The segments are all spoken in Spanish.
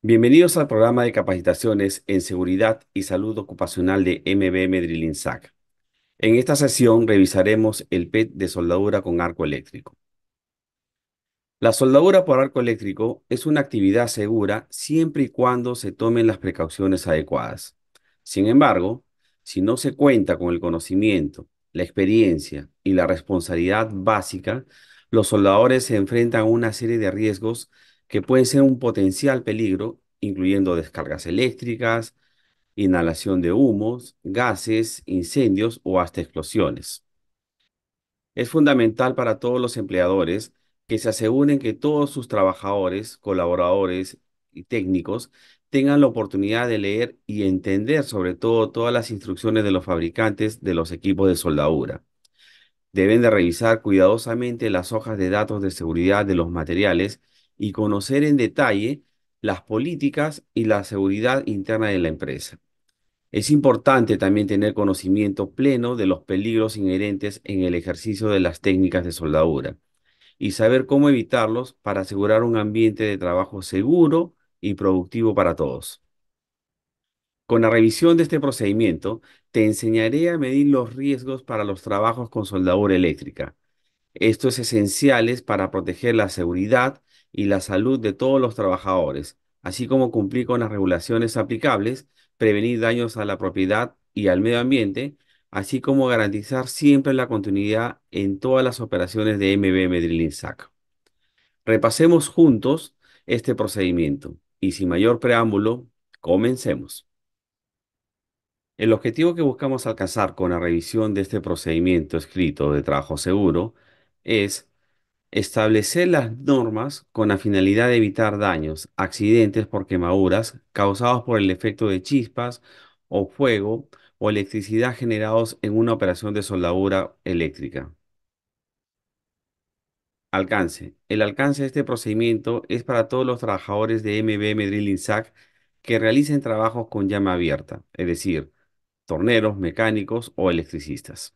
Bienvenidos al programa de capacitaciones en seguridad y salud ocupacional de MBM Drilling SAC. En esta sesión revisaremos el PET de soldadura con arco eléctrico. La soldadura por arco eléctrico es una actividad segura siempre y cuando se tomen las precauciones adecuadas. Sin embargo, si no se cuenta con el conocimiento, la experiencia y la responsabilidad básica, los soldadores se enfrentan a una serie de riesgos que pueden ser un potencial peligro, incluyendo descargas eléctricas, inhalación de humos, gases, incendios o hasta explosiones. Es fundamental para todos los empleadores que se aseguren que todos sus trabajadores, colaboradores y técnicos tengan la oportunidad de leer y entender sobre todo todas las instrucciones de los fabricantes de los equipos de soldadura. Deben de revisar cuidadosamente las hojas de datos de seguridad de los materiales y conocer en detalle las políticas y la seguridad interna de la empresa. Es importante también tener conocimiento pleno de los peligros inherentes en el ejercicio de las técnicas de soldadura y saber cómo evitarlos para asegurar un ambiente de trabajo seguro y productivo para todos. Con la revisión de este procedimiento, te enseñaré a medir los riesgos para los trabajos con soldadura eléctrica. Esto es esencial para proteger la seguridad y la salud de todos los trabajadores, así como cumplir con las regulaciones aplicables, prevenir daños a la propiedad y al medio ambiente, así como garantizar siempre la continuidad en todas las operaciones de MBM Drilling SAC. Repasemos juntos este procedimiento y sin mayor preámbulo, comencemos. El objetivo que buscamos alcanzar con la revisión de este procedimiento escrito de trabajo seguro es establecer las normas con la finalidad de evitar daños, accidentes por quemaduras causados por el efecto de chispas o fuego o electricidad generados en una operación de soldadura eléctrica. Alcance. El alcance de este procedimiento es para todos los trabajadores de MBM Drilling SAC que realicen trabajos con llama abierta, es decir, torneros, mecánicos o electricistas.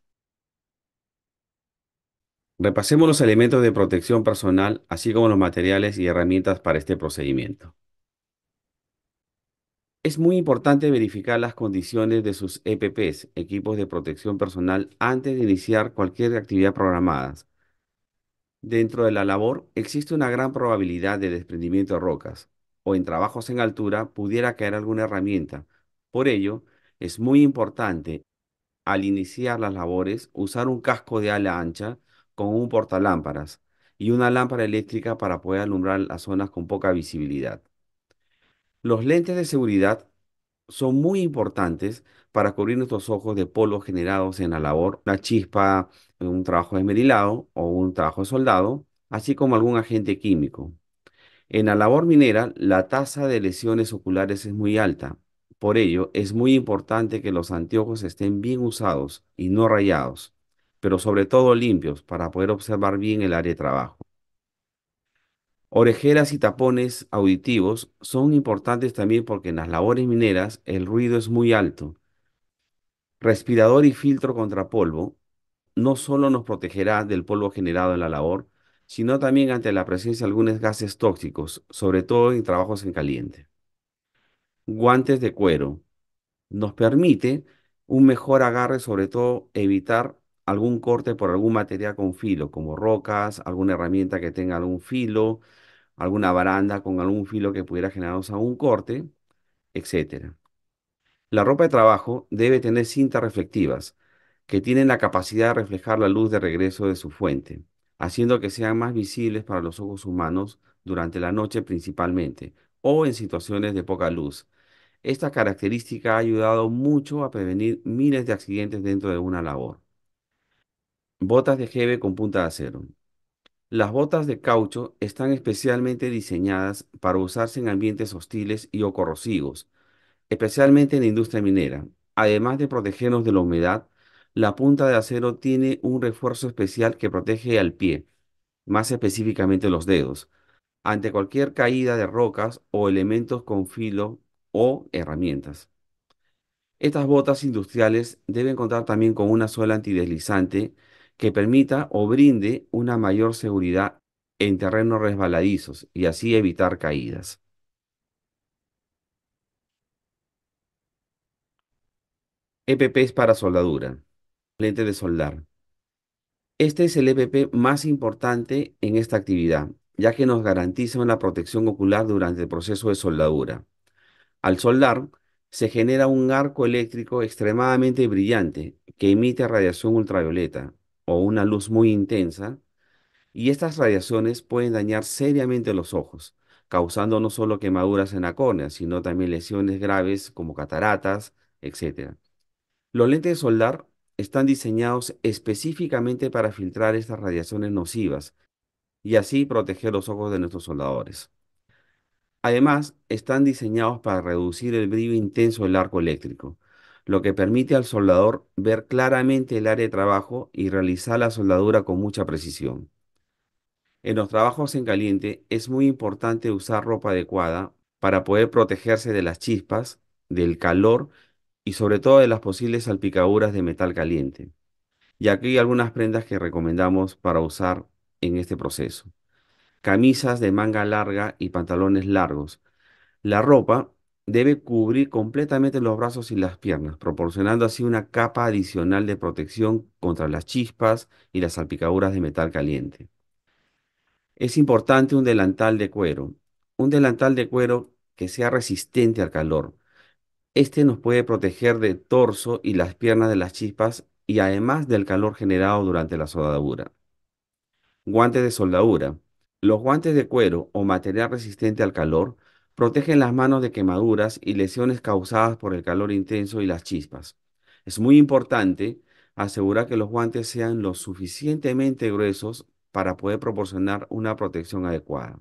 Repasemos los elementos de protección personal, así como los materiales y herramientas para este procedimiento. Es muy importante verificar las condiciones de sus EPPs, equipos de protección personal, antes de iniciar cualquier actividad programada. Dentro de la labor existe una gran probabilidad de desprendimiento de rocas o en trabajos en altura pudiera caer alguna herramienta. Por ello, es muy importante al iniciar las labores usar un casco de ala ancha con un portalámparas y una lámpara eléctrica para poder alumbrar las zonas con poca visibilidad. Los lentes de seguridad son muy importantes para cubrir nuestros ojos de polvo generados en la labor, la chispa en un trabajo esmerilado o un trabajo de soldado, así como algún agente químico. En la labor minera, la tasa de lesiones oculares es muy alta. Por ello, es muy importante que los anteojos estén bien usados y no rayados, pero sobre todo limpios para poder observar bien el área de trabajo. Orejeras y tapones auditivos son importantes también porque en las labores mineras el ruido es muy alto. Respirador y filtro contra polvo no solo nos protegerá del polvo generado en la labor, sino también ante la presencia de algunos gases tóxicos, sobre todo en trabajos en caliente. Guantes de cuero nos permite un mejor agarre, sobre todo evitar algún corte por algún material con filo, como rocas, alguna herramienta que tenga algún filo, alguna baranda con algún filo que pudiera generarnos algún corte, etcétera. La ropa de trabajo debe tener cintas reflectivas que tienen la capacidad de reflejar la luz de regreso de su fuente, haciendo que sean más visibles para los ojos humanos durante la noche principalmente o en situaciones de poca luz. Esta característica ha ayudado mucho a prevenir miles de accidentes dentro de una labor. Botas de jeve con punta de acero. Las botas de caucho están especialmente diseñadas para usarse en ambientes hostiles y o corrosivos, especialmente en la industria minera. Además de protegernos de la humedad, la punta de acero tiene un refuerzo especial que protege al pie, más específicamente los dedos, ante cualquier caída de rocas o elementos con filo o herramientas. Estas botas industriales deben contar también con una suela antideslizante que permita o brinde una mayor seguridad en terrenos resbaladizos y así evitar caídas. EPPs para soldadura, lente de soldar. Este es el EPP más importante en esta actividad, ya que nos garantiza una protección ocular durante el proceso de soldadura. Al soldar, se genera un arco eléctrico extremadamente brillante que emite radiación ultravioleta o una luz muy intensa, y estas radiaciones pueden dañar seriamente los ojos, causando no solo quemaduras en la córnea, sino también lesiones graves como cataratas, etc. Los lentes de soldar están diseñados específicamente para filtrar estas radiaciones nocivas y así proteger los ojos de nuestros soldadores. Además, están diseñados para reducir el brillo intenso del arco eléctrico, lo que permite al soldador ver claramente el área de trabajo y realizar la soldadura con mucha precisión. En los trabajos en caliente es muy importante usar ropa adecuada para poder protegerse de las chispas, del calor y sobre todo de las posibles salpicaduras de metal caliente. Y aquí hay algunas prendas que recomendamos para usar en este proceso. Camisas de manga larga y pantalones largos. La ropa debe cubrir completamente los brazos y las piernas, proporcionando así una capa adicional de protección contra las chispas y las salpicaduras de metal caliente. Es importante un delantal de cuero. Un delantal de cuero que sea resistente al calor. Este nos puede proteger del torso y las piernas de las chispas y además del calor generado durante la soldadura. Guantes de soldadura. Los guantes de cuero o material resistente al calor protegen las manos de quemaduras y lesiones causadas por el calor intenso y las chispas. Es muy importante asegurar que los guantes sean lo suficientemente gruesos para poder proporcionar una protección adecuada.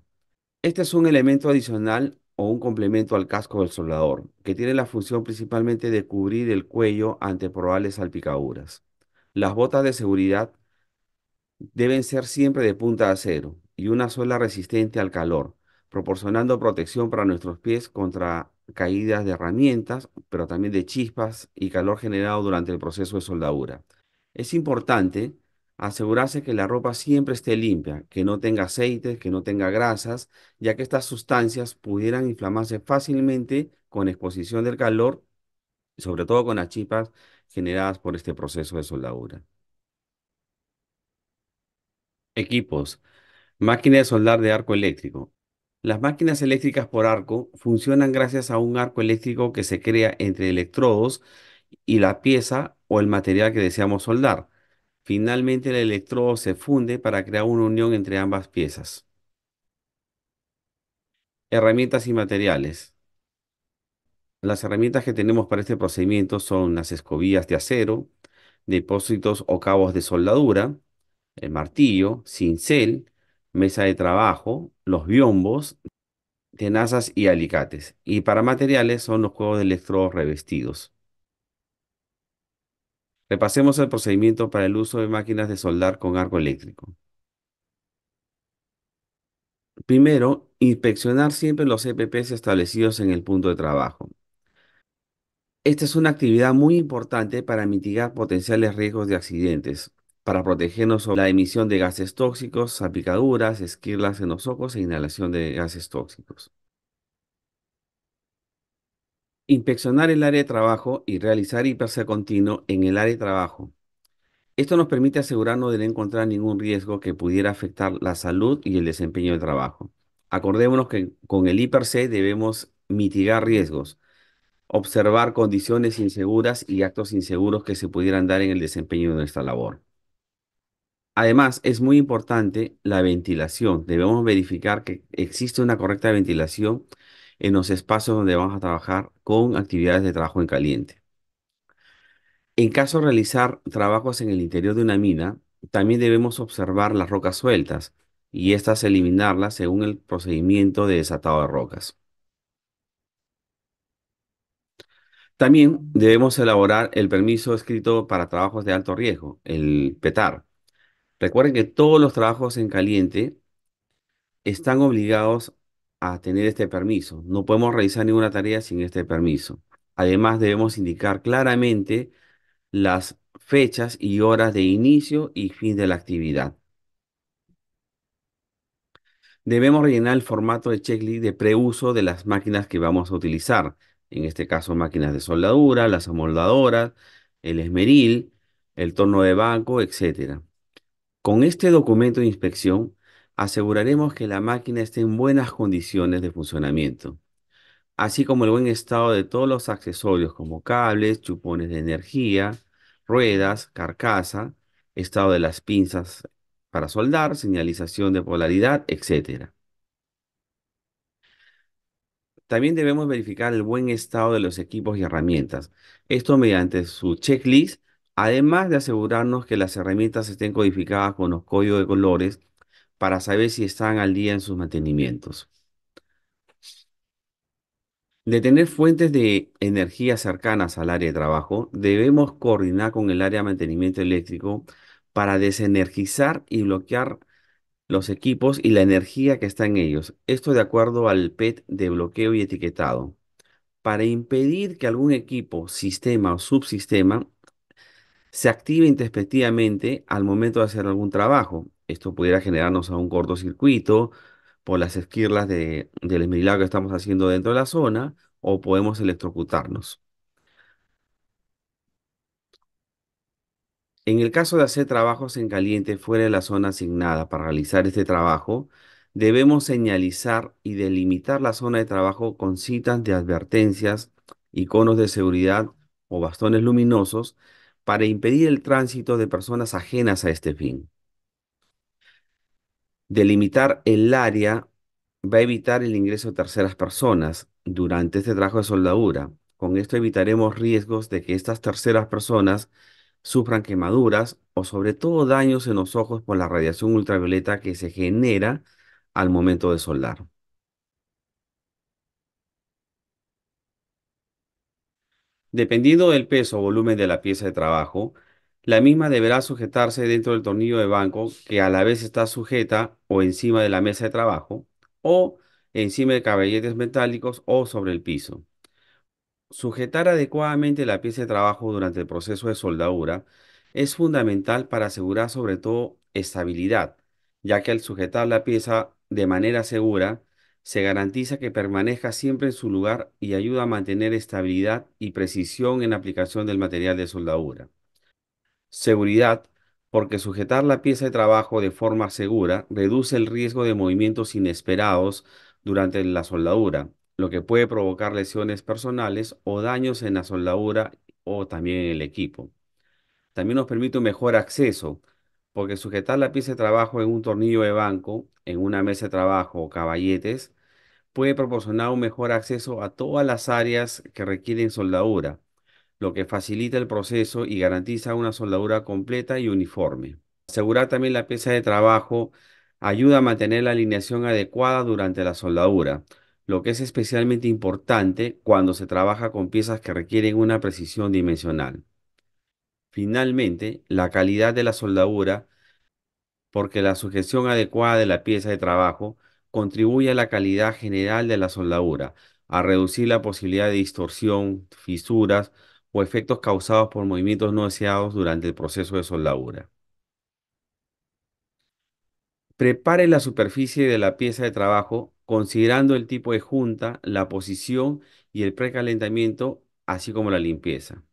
Este es un elemento adicional o un complemento al casco del soldador, que tiene la función principalmente de cubrir el cuello ante probables salpicaduras. Las botas de seguridad deben ser siempre de punta de acero y una suela resistente al calor, proporcionando protección para nuestros pies contra caídas de herramientas, pero también de chispas y calor generado durante el proceso de soldadura. Es importante asegurarse que la ropa siempre esté limpia, que no tenga aceites, que no tenga grasas, ya que estas sustancias pudieran inflamarse fácilmente con exposición del calor, sobre todo con las chispas generadas por este proceso de soldadura. Equipos. Máquina de soldar de arco eléctrico. Las máquinas eléctricas por arco funcionan gracias a un arco eléctrico que se crea entre electrodos y la pieza o el material que deseamos soldar. Finalmente, el electrodo se funde para crear una unión entre ambas piezas. Herramientas y materiales. Las herramientas que tenemos para este procedimiento son las escobillas de acero, depósitos o cabos de soldadura, el martillo, cincel, mesa de trabajo, los biombos, tenazas y alicates. Y para materiales son los juegos de electrodos revestidos. Repasemos el procedimiento para el uso de máquinas de soldar con arco eléctrico. Primero, inspeccionar siempre los EPPs establecidos en el punto de trabajo. Esta es una actividad muy importante para mitigar potenciales riesgos de accidentes, para protegernos sobre la emisión de gases tóxicos, salpicaduras, esquirlas en los ojos e inhalación de gases tóxicos. Inspeccionar el área de trabajo y realizar hipercea continuo en el área de trabajo. Esto nos permite asegurarnos de no encontrar ningún riesgo que pudiera afectar la salud y el desempeño del trabajo. Acordémonos que con el hipercea debemos mitigar riesgos, observar condiciones inseguras y actos inseguros que se pudieran dar en el desempeño de nuestra labor. Además, es muy importante la ventilación. Debemos verificar que existe una correcta ventilación en los espacios donde vamos a trabajar con actividades de trabajo en caliente. En caso de realizar trabajos en el interior de una mina, también debemos observar las rocas sueltas y estas eliminarlas según el procedimiento de desatado de rocas. También debemos elaborar el permiso escrito para trabajos de alto riesgo, el PETAR. Recuerden que todos los trabajos en caliente están obligados a tener este permiso. No podemos realizar ninguna tarea sin este permiso. Además, debemos indicar claramente las fechas y horas de inicio y fin de la actividad. Debemos rellenar el formato de checklist de preuso de las máquinas que vamos a utilizar. En este caso, máquinas de soldadura, las amoldadoras, el esmeril, el torno de banco, etcétera. Con este documento de inspección, aseguraremos que la máquina esté en buenas condiciones de funcionamiento, así como el buen estado de todos los accesorios como cables, chupones de energía, ruedas, carcasa, estado de las pinzas para soldar, señalización de polaridad, etcétera. También debemos verificar el buen estado de los equipos y herramientas. Esto mediante su checklist, además de asegurarnos que las herramientas estén codificadas con los códigos de colores para saber si están al día en sus mantenimientos. De tener fuentes de energía cercanas al área de trabajo, debemos coordinar con el área de mantenimiento eléctrico para desenergizar y bloquear los equipos y la energía que está en ellos. Esto de acuerdo al PET de bloqueo y etiquetado. Para impedir que algún equipo, sistema o subsistema se active introspectivamente al momento de hacer algún trabajo. Esto pudiera generarnos a un cortocircuito por las esquirlas del esmerilado que estamos haciendo dentro de la zona o podemos electrocutarnos. En el caso de hacer trabajos en caliente fuera de la zona asignada para realizar este trabajo, debemos señalizar y delimitar la zona de trabajo con citas de advertencias, iconos de seguridad o bastones luminosos para impedir el tránsito de personas ajenas a este fin. Delimitar el área va a evitar el ingreso de terceras personas durante este trabajo de soldadura. Con esto evitaremos riesgos de que estas terceras personas sufran quemaduras o sobre todo daños en los ojos por la radiación ultravioleta que se genera al momento de soldar. Dependiendo del peso o volumen de la pieza de trabajo, la misma deberá sujetarse dentro del tornillo de banco que a la vez está sujeta o encima de la mesa de trabajo o encima de caballetes metálicos o sobre el piso. Sujetar adecuadamente la pieza de trabajo durante el proceso de soldadura es fundamental para asegurar sobre todo estabilidad, ya que al sujetar la pieza de manera segura, se garantiza que permanezca siempre en su lugar y ayuda a mantener estabilidad y precisión en la aplicación del material de soldadura. Seguridad, porque sujetar la pieza de trabajo de forma segura reduce el riesgo de movimientos inesperados durante la soldadura, lo que puede provocar lesiones personales o daños en la soldadura o también en el equipo. También nos permite un mejor acceso, porque sujetar la pieza de trabajo en un tornillo de banco, en una mesa de trabajo o caballetes, puede proporcionar un mejor acceso a todas las áreas que requieren soldadura, lo que facilita el proceso y garantiza una soldadura completa y uniforme. Asegurar también la pieza de trabajo ayuda a mantener la alineación adecuada durante la soldadura, lo que es especialmente importante cuando se trabaja con piezas que requieren una precisión dimensional. Finalmente, la calidad de la soldadura, porque la sujeción adecuada de la pieza de trabajo contribuye a la calidad general de la soldadura, a reducir la posibilidad de distorsión, fisuras o efectos causados por movimientos no deseados durante el proceso de soldadura. Prepare la superficie de la pieza de trabajo considerando el tipo de junta, la posición y el precalentamiento, así como la limpieza.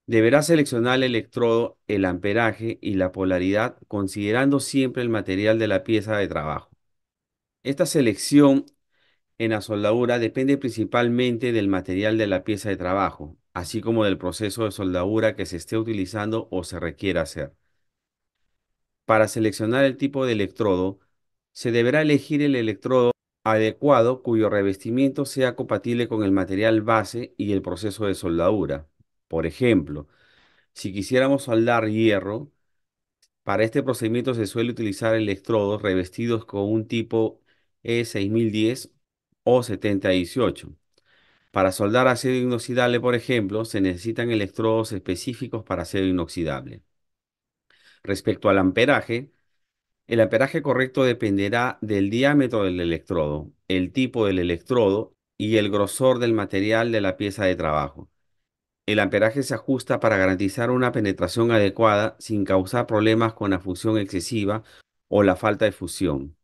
Deberá seleccionar el electrodo, el amperaje y la polaridad considerando siempre el material de la pieza de trabajo. Esta selección en la soldadura depende principalmente del material de la pieza de trabajo, así como del proceso de soldadura que se esté utilizando o se requiera hacer. Para seleccionar el tipo de electrodo, se deberá elegir el electrodo adecuado cuyo revestimiento sea compatible con el material base y el proceso de soldadura. Por ejemplo, si quisiéramos soldar hierro, para este procedimiento se suele utilizar electrodos revestidos con un tipo E6010 o 7018. Para soldar acero inoxidable, por ejemplo, se necesitan electrodos específicos para acero inoxidable. Respecto al amperaje, el amperaje correcto dependerá del diámetro del electrodo, el tipo del electrodo y el grosor del material de la pieza de trabajo. El amperaje se ajusta para garantizar una penetración adecuada sin causar problemas con la fusión excesiva o la falta de fusión.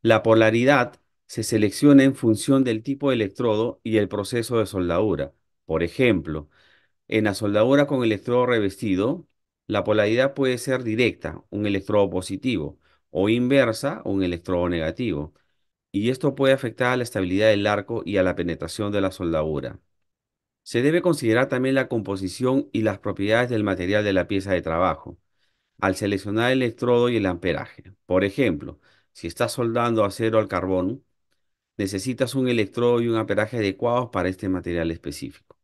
La polaridad se selecciona en función del tipo de electrodo y el proceso de soldadura. Por ejemplo, En la soldadura con electrodo revestido, la polaridad puede ser directa, un electrodo positivo, o inversa, un electrodo negativo. Y esto puede afectar a la estabilidad del arco y a la penetración de la soldadura. Se debe considerar también la composición y las propiedades del material de la pieza de trabajo al seleccionar el electrodo y el amperaje. Por ejemplo, si estás soldando acero al carbón, necesitas un electrodo y un amperaje adecuados para este material específico.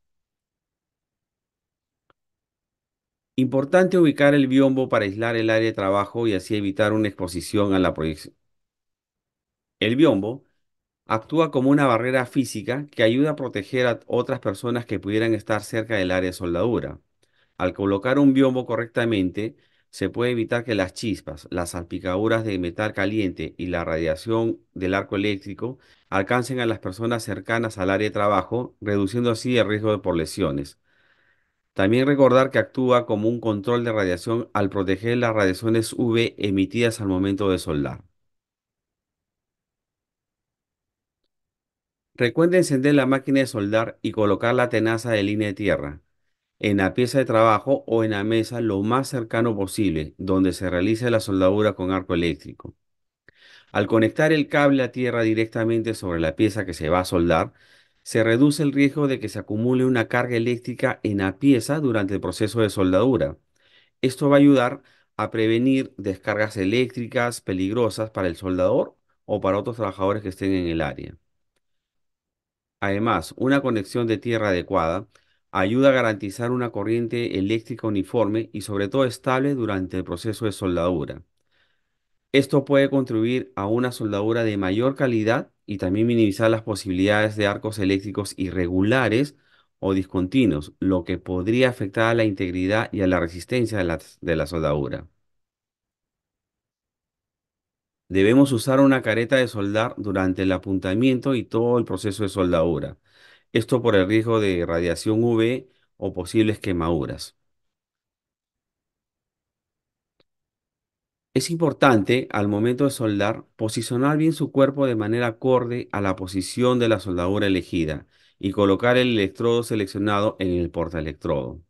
Importante ubicar el biombo para aislar el área de trabajo y así evitar una exposición a la proyección. El biombo actúa como una barrera física que ayuda a proteger a otras personas que pudieran estar cerca del área de soldadura. Al colocar un biombo correctamente, se puede evitar que las chispas, las salpicaduras de metal caliente y la radiación del arco eléctrico alcancen a las personas cercanas al área de trabajo, reduciendo así el riesgo de por lesiones. También recordar que actúa como un control de radiación al proteger las radiaciones UV emitidas al momento de soldar. Recuerde encender la máquina de soldar y colocar la tenaza de línea de tierra en la pieza de trabajo o en la mesa lo más cercano posible, donde se realice la soldadura con arco eléctrico. Al conectar el cable a tierra directamente sobre la pieza que se va a soldar, se reduce el riesgo de que se acumule una carga eléctrica en la pieza durante el proceso de soldadura. Esto va a ayudar a prevenir descargas eléctricas peligrosas para el soldador o para otros trabajadores que estén en el área. Además, una conexión de tierra adecuada ayuda a garantizar una corriente eléctrica uniforme y sobre todo estable durante el proceso de soldadura. Esto puede contribuir a una soldadura de mayor calidad y también minimizar las posibilidades de arcos eléctricos irregulares o discontinuos, lo que podría afectar a la integridad y a la resistencia de la soldadura. Debemos usar una careta de soldar durante el apuntamiento y todo el proceso de soldadura. Esto por el riesgo de radiación UV o posibles quemaduras. Es importante, al momento de soldar, posicionar bien su cuerpo de manera acorde a la posición de la soldadura elegida y colocar el electrodo seleccionado en el portaelectrodo.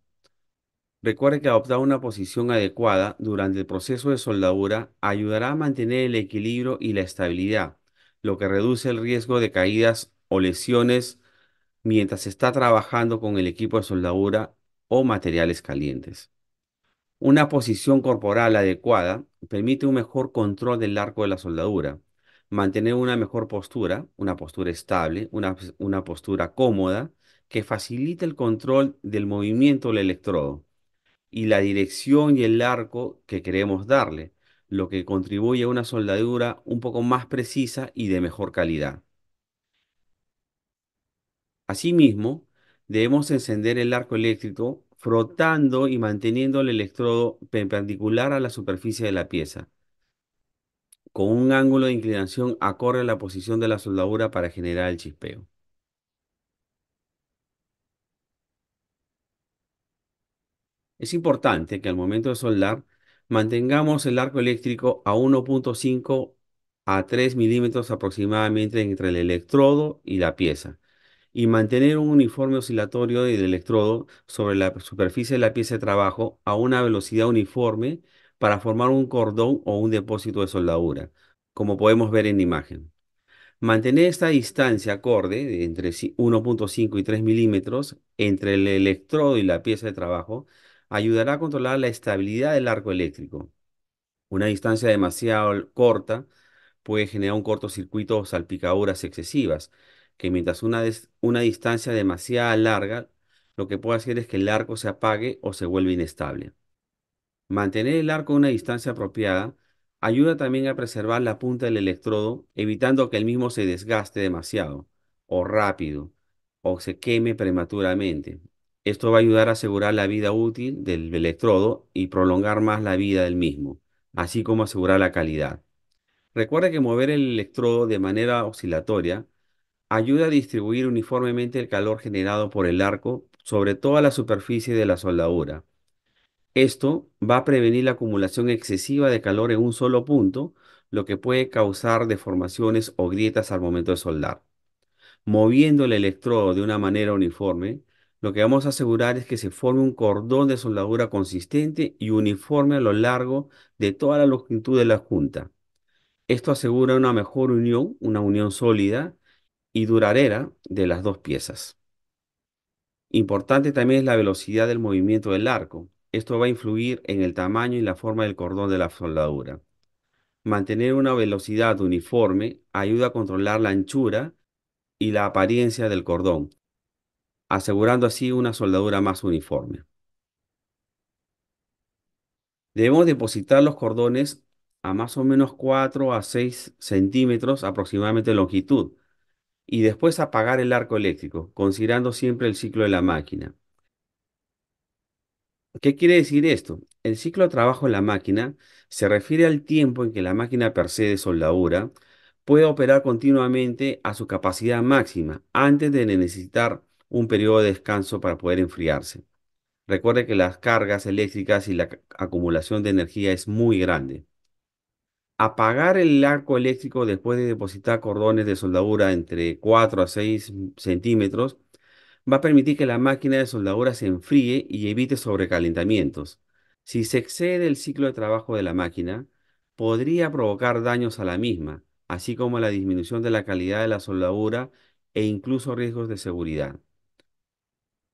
Recuerde que adoptar una posición adecuada durante el proceso de soldadura ayudará a mantener el equilibrio y la estabilidad, lo que reduce el riesgo de caídas o lesiones mientras se está trabajando con el equipo de soldadura o materiales calientes. Una posición corporal adecuada permite un mejor control del arco de la soldadura, mantener una mejor postura, una postura estable, una postura cómoda, que facilite el control del movimiento del electrodo y la dirección y el arco que queremos darle, lo que contribuye a una soldadura un poco más precisa y de mejor calidad. Asimismo, debemos encender el arco eléctrico frotando y manteniendo el electrodo perpendicular a la superficie de la pieza, con un ángulo de inclinación acorde a la posición de la soldadura para generar el chispeo. Es importante que al momento de soldar mantengamos el arco eléctrico a 1,5 a 3 milímetros aproximadamente entre el electrodo y la pieza y mantener un uniforme oscilatorio del electrodo sobre la superficie de la pieza de trabajo a una velocidad uniforme para formar un cordón o un depósito de soldadura, como podemos ver en la imagen. Mantener esta distancia acorde de entre 1,5 y 3 milímetros entre el electrodo y la pieza de trabajo ayudará a controlar la estabilidad del arco eléctrico. Una distancia demasiado corta puede generar un cortocircuito o salpicaduras excesivas, que mientras una distancia demasiado larga, lo que puede hacer es que el arco se apague o se vuelva inestable. Mantener el arco a una distancia apropiada ayuda también a preservar la punta del electrodo, evitando que el mismo se desgaste demasiado, o rápido, o se queme prematuramente. Esto va a ayudar a asegurar la vida útil del electrodo y prolongar más la vida del mismo, así como asegurar la calidad. Recuerda que mover el electrodo de manera oscilatoria ayuda a distribuir uniformemente el calor generado por el arco sobre toda la superficie de la soldadura. Esto va a prevenir la acumulación excesiva de calor en un solo punto, lo que puede causar deformaciones o grietas al momento de soldar. Moviendo el electrodo de una manera uniforme, Lo que vamos a asegurar es que se forme un cordón de soldadura consistente y uniforme a lo largo de toda la longitud de la junta. Esto asegura una mejor unión, una unión sólida y duradera de las dos piezas. Importante también es la velocidad del movimiento del arco. Esto va a influir en el tamaño y la forma del cordón de la soldadura. Mantener una velocidad uniforme ayuda a controlar la anchura y la apariencia del cordón, asegurando así una soldadura más uniforme. Debemos depositar los cordones a más o menos 4 a 6 centímetros aproximadamente de longitud y después apagar el arco eléctrico, considerando siempre el ciclo de la máquina. ¿Qué quiere decir esto? El ciclo de trabajo en la máquina se refiere al tiempo en que la máquina per se de soldadura puede operar continuamente a su capacidad máxima antes de necesitar un periodo de descanso para poder enfriarse. Recuerde que las cargas eléctricas y la acumulación de energía es muy grande. Apagar el arco eléctrico después de depositar cordones de soldadura entre 4 a 6 centímetros va a permitir que la máquina de soldadura se enfríe y evite sobrecalentamientos. Si se excede el ciclo de trabajo de la máquina, podría provocar daños a la misma, así como la disminución de la calidad de la soldadura e incluso riesgos de seguridad.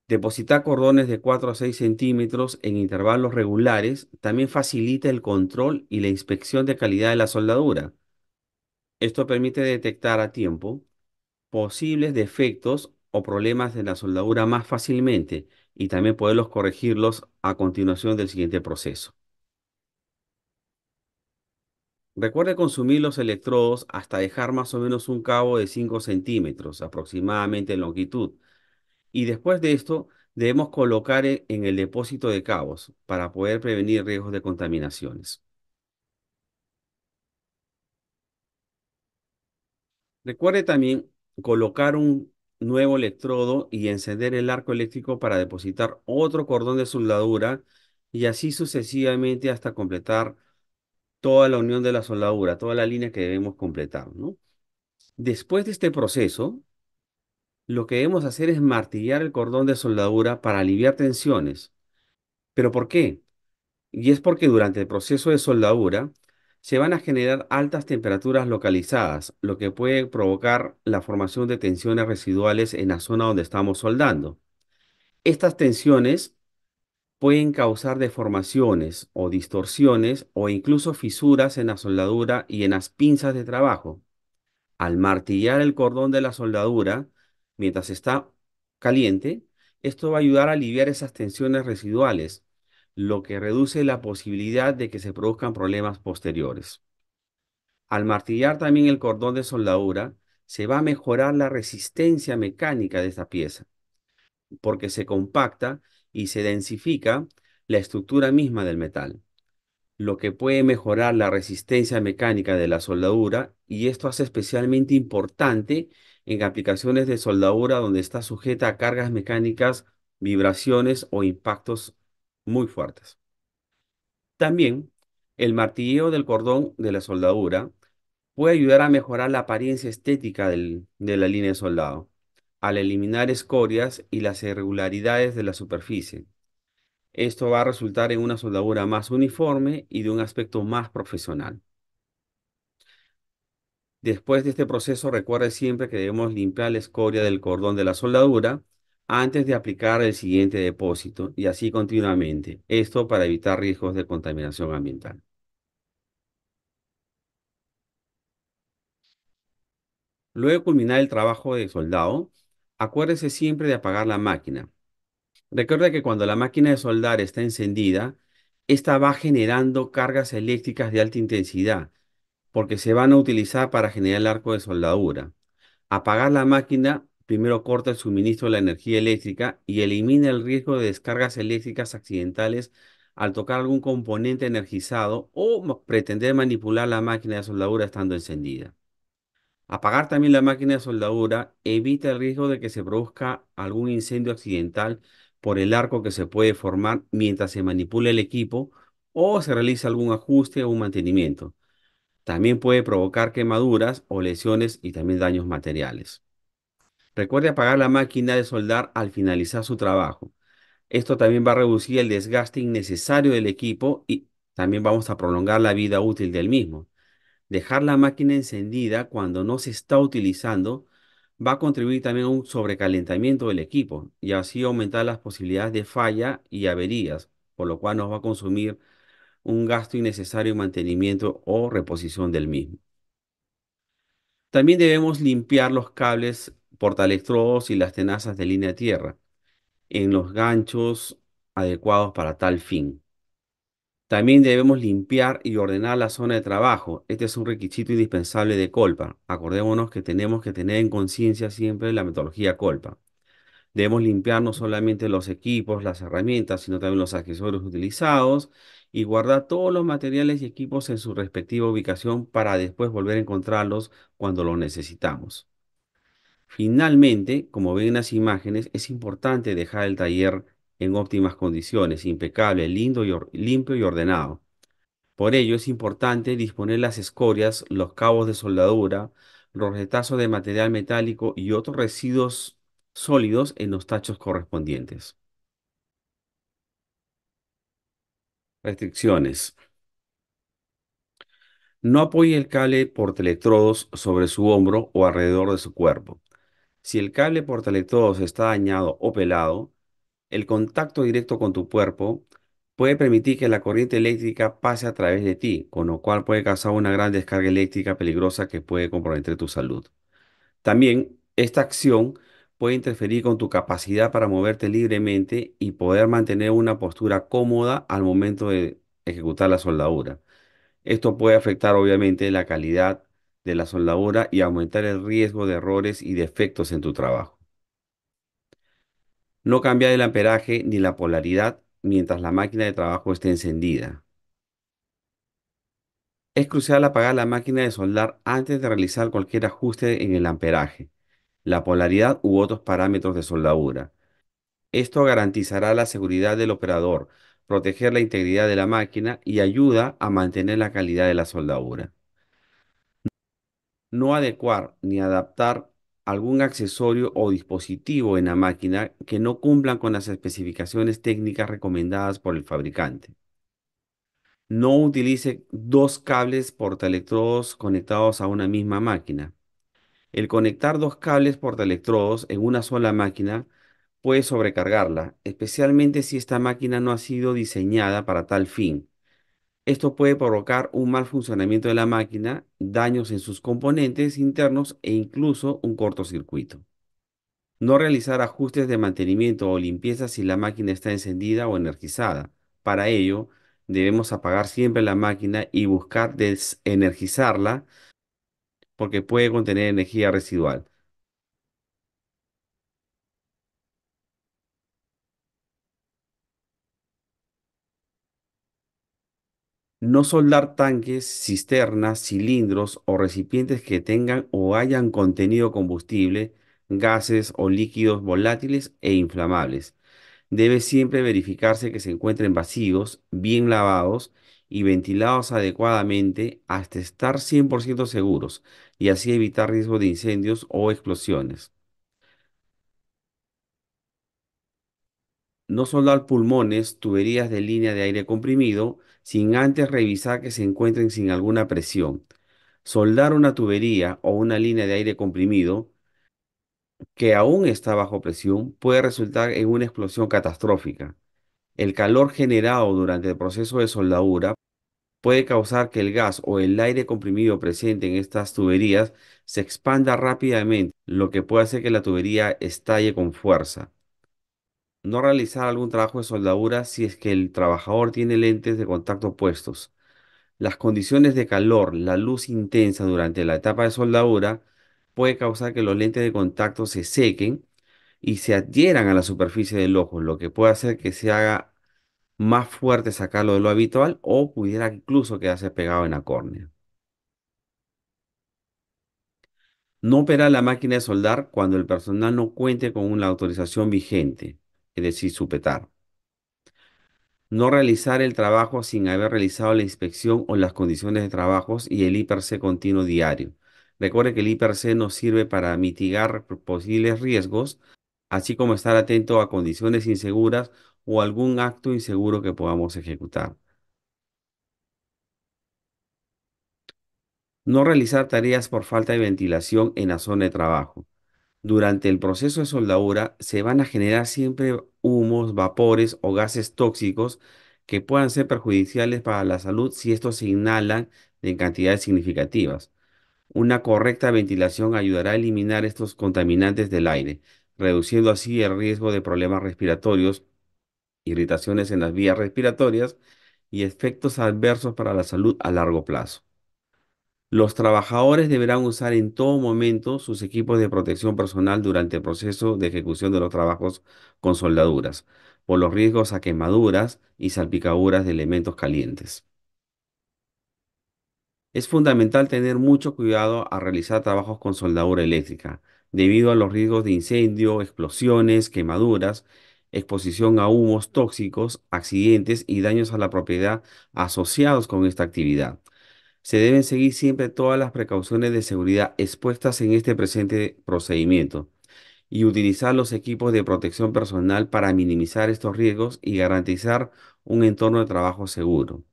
Depositar cordones de 4 a 6 centímetros en intervalos regulares también facilita el control y la inspección de calidad de la soldadura. Esto permite detectar a tiempo posibles defectos o problemas de la soldadura más fácilmente y también poderlos corregirlos a continuación del siguiente proceso. Recuerde consumir los electrodos hasta dejar más o menos un cabo de 5 centímetros aproximadamente en longitud y después de esto debemos colocar en el depósito de cabos para poder prevenir riesgos de contaminaciones. Recuerde también colocar un nuevo electrodo y encender el arco eléctrico para depositar otro cordón de soldadura y así sucesivamente hasta completar toda la unión de la soldadura, toda la línea que debemos completar, ¿no? Después de este proceso, lo que debemos hacer es martillar el cordón de soldadura para aliviar tensiones. ¿Pero por qué? Y es porque durante el proceso de soldadura se van a generar altas temperaturas localizadas, lo que puede provocar la formación de tensiones residuales en la zona donde estamos soldando. Estas tensiones pueden causar deformaciones o distorsiones o incluso fisuras en la soldadura y en las pinzas de trabajo. Al martillar el cordón de la soldadura mientras está caliente, esto va a ayudar a aliviar esas tensiones residuales, lo que reduce la posibilidad de que se produzcan problemas posteriores. Al martillar también el cordón de soldadura, se va a mejorar la resistencia mecánica de esta pieza, porque se compacta y se densifica la estructura misma del metal, lo que puede mejorar la resistencia mecánica de la soldadura y esto hace especialmente importante en aplicaciones de soldadura donde está sujeta a cargas mecánicas, vibraciones o impactos muy fuertes. También el martilleo del cordón de la soldadura puede ayudar a mejorar la apariencia estética de la línea de soldado, al eliminar escorias y las irregularidades de la superficie. Esto va a resultar en una soldadura más uniforme y de un aspecto más profesional. Después de este proceso, recuerde siempre que debemos limpiar la escoria del cordón de la soldadura antes de aplicar el siguiente depósito y así continuamente. Esto para evitar riesgos de contaminación ambiental. Luego de culminar el trabajo de soldado, acuérdese siempre de apagar la máquina. Recuerde que cuando la máquina de soldar está encendida, esta va generando cargas eléctricas de alta intensidad porque se van a utilizar para generar el arco de soldadura. Apagar la máquina primero corta el suministro de la energía eléctrica y elimina el riesgo de descargas eléctricas accidentales al tocar algún componente energizado o pretender manipular la máquina de soldadura estando encendida. Apagar también la máquina de soldadura evita el riesgo de que se produzca algún incendio accidental por el arco que se puede formar mientras se manipula el equipo o se realiza algún ajuste o un mantenimiento. También puede provocar quemaduras o lesiones y también daños materiales. Recuerde apagar la máquina de soldar al finalizar su trabajo. Esto también va a reducir el desgaste innecesario del equipo y también vamos a prolongar la vida útil del mismo. Dejar la máquina encendida cuando no se está utilizando va a contribuir también a un sobrecalentamiento del equipo y así aumentar las posibilidades de falla y averías, por lo cual nos va a consumir un gasto innecesario en mantenimiento o reposición del mismo. También debemos limpiar los cables portaelectrodos y las tenazas de línea tierra en los ganchos adecuados para tal fin. También debemos limpiar y ordenar la zona de trabajo. Este es un requisito indispensable de Colpa. Acordémonos que tenemos que tener en conciencia siempre la metodología Colpa. Debemos limpiar no solamente los equipos, las herramientas, sino también los accesorios utilizados y guardar todos los materiales y equipos en su respectiva ubicación para después volver a encontrarlos cuando los necesitamos. Finalmente, como ven en las imágenes, es importante dejar el taller en óptimas condiciones, impecable, limpio y ordenado. Por ello es importante disponer las escorias, los cabos de soldadura, los retazos de material metálico y otros residuos sólidos en los tachos correspondientes. Restricciones. No apoye el cable portaelectrodos sobre su hombro o alrededor de su cuerpo. Si el cable portaelectrodos está dañado o pelado, el contacto directo con tu cuerpo puede permitir que la corriente eléctrica pase a través de ti, con lo cual puede causar una gran descarga eléctrica peligrosa que puede comprometer tu salud. También esta acción puede interferir con tu capacidad para moverte libremente y poder mantener una postura cómoda al momento de ejecutar la soldadura. Esto puede afectar obviamente la calidad de la soldadura y aumentar el riesgo de errores y defectos en tu trabajo. No cambia el amperaje ni la polaridad mientras la máquina de trabajo esté encendida. Es crucial apagar la máquina de soldar antes de realizar cualquier ajuste en el amperaje, la polaridad u otros parámetros de soldadura. Esto garantizará la seguridad del operador, proteger la integridad de la máquina y ayuda a mantener la calidad de la soldadura. No adecuar ni adaptar algún accesorio o dispositivo en la máquina que no cumplan con las especificaciones técnicas recomendadas por el fabricante. No utilice dos cables portaelectrodos conectados a una misma máquina. El conectar dos cables portaelectrodos en una sola máquina puede sobrecargarla, especialmente si esta máquina no ha sido diseñada para tal fin. Esto puede provocar un mal funcionamiento de la máquina, daños en sus componentes internos e incluso un cortocircuito. No realizar ajustes de mantenimiento o limpieza si la máquina está encendida o energizada. Para ello, debemos apagar siempre la máquina y buscar desenergizarla porque puede contener energía residual. No soldar tanques, cisternas, cilindros o recipientes que tengan o hayan contenido combustible, gases o líquidos volátiles e inflamables. Debe siempre verificarse que se encuentren vacíos, bien lavados y ventilados adecuadamente hasta estar 100% seguros y así evitar riesgo de incendios o explosiones. No soldar pulmones, tuberías de línea de aire comprimido sin antes revisar que se encuentren sin alguna presión. Soldar una tubería o una línea de aire comprimido que aún está bajo presión puede resultar en una explosión catastrófica. El calor generado durante el proceso de soldadura puede causar que el gas o el aire comprimido presente en estas tuberías se expanda rápidamente, lo que puede hacer que la tubería estalle con fuerza. No realizar algún trabajo de soldadura si es que el trabajador tiene lentes de contacto puestos. Las condiciones de calor, la luz intensa durante la etapa de soldadura puede causar que los lentes de contacto se sequen y se adhieran a la superficie del ojo, lo que puede hacer que se haga más fuerte sacarlo de lo habitual o pudiera incluso quedarse pegado en la córnea. No operar la máquina de soldar cuando el personal no cuente con una autorización vigente, es decir, su PETAR. No realizar el trabajo sin haber realizado la inspección o las condiciones de trabajo y el IPRC continuo diario. Recuerde que el IPRC nos sirve para mitigar posibles riesgos, así como estar atento a condiciones inseguras o algún acto inseguro que podamos ejecutar. No realizar tareas por falta de ventilación en la zona de trabajo. Durante el proceso de soldadura se van a generar siempre humos, vapores o gases tóxicos que puedan ser perjudiciales para la salud si estos se inhalan en cantidades significativas. Una correcta ventilación ayudará a eliminar estos contaminantes del aire, reduciendo así el riesgo de problemas respiratorios, irritaciones en las vías respiratorias y efectos adversos para la salud a largo plazo. Los trabajadores deberán usar en todo momento sus equipos de protección personal durante el proceso de ejecución de los trabajos con soldaduras, por los riesgos a quemaduras y salpicaduras de elementos calientes. Es fundamental tener mucho cuidado al realizar trabajos con soldadura eléctrica, debido a los riesgos de incendio, explosiones, quemaduras, exposición a humos tóxicos, accidentes y daños a la propiedad asociados con esta actividad. Se deben seguir siempre todas las precauciones de seguridad expuestas en este presente procedimiento y utilizar los equipos de protección personal para minimizar estos riesgos y garantizar un entorno de trabajo seguro.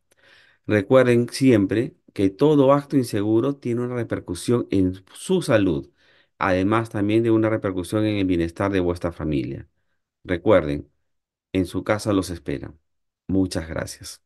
Recuerden siempre que todo acto inseguro tiene una repercusión en su salud, además también de una repercusión en el bienestar de vuestra familia. Recuerden, en su casa los esperan. Muchas gracias.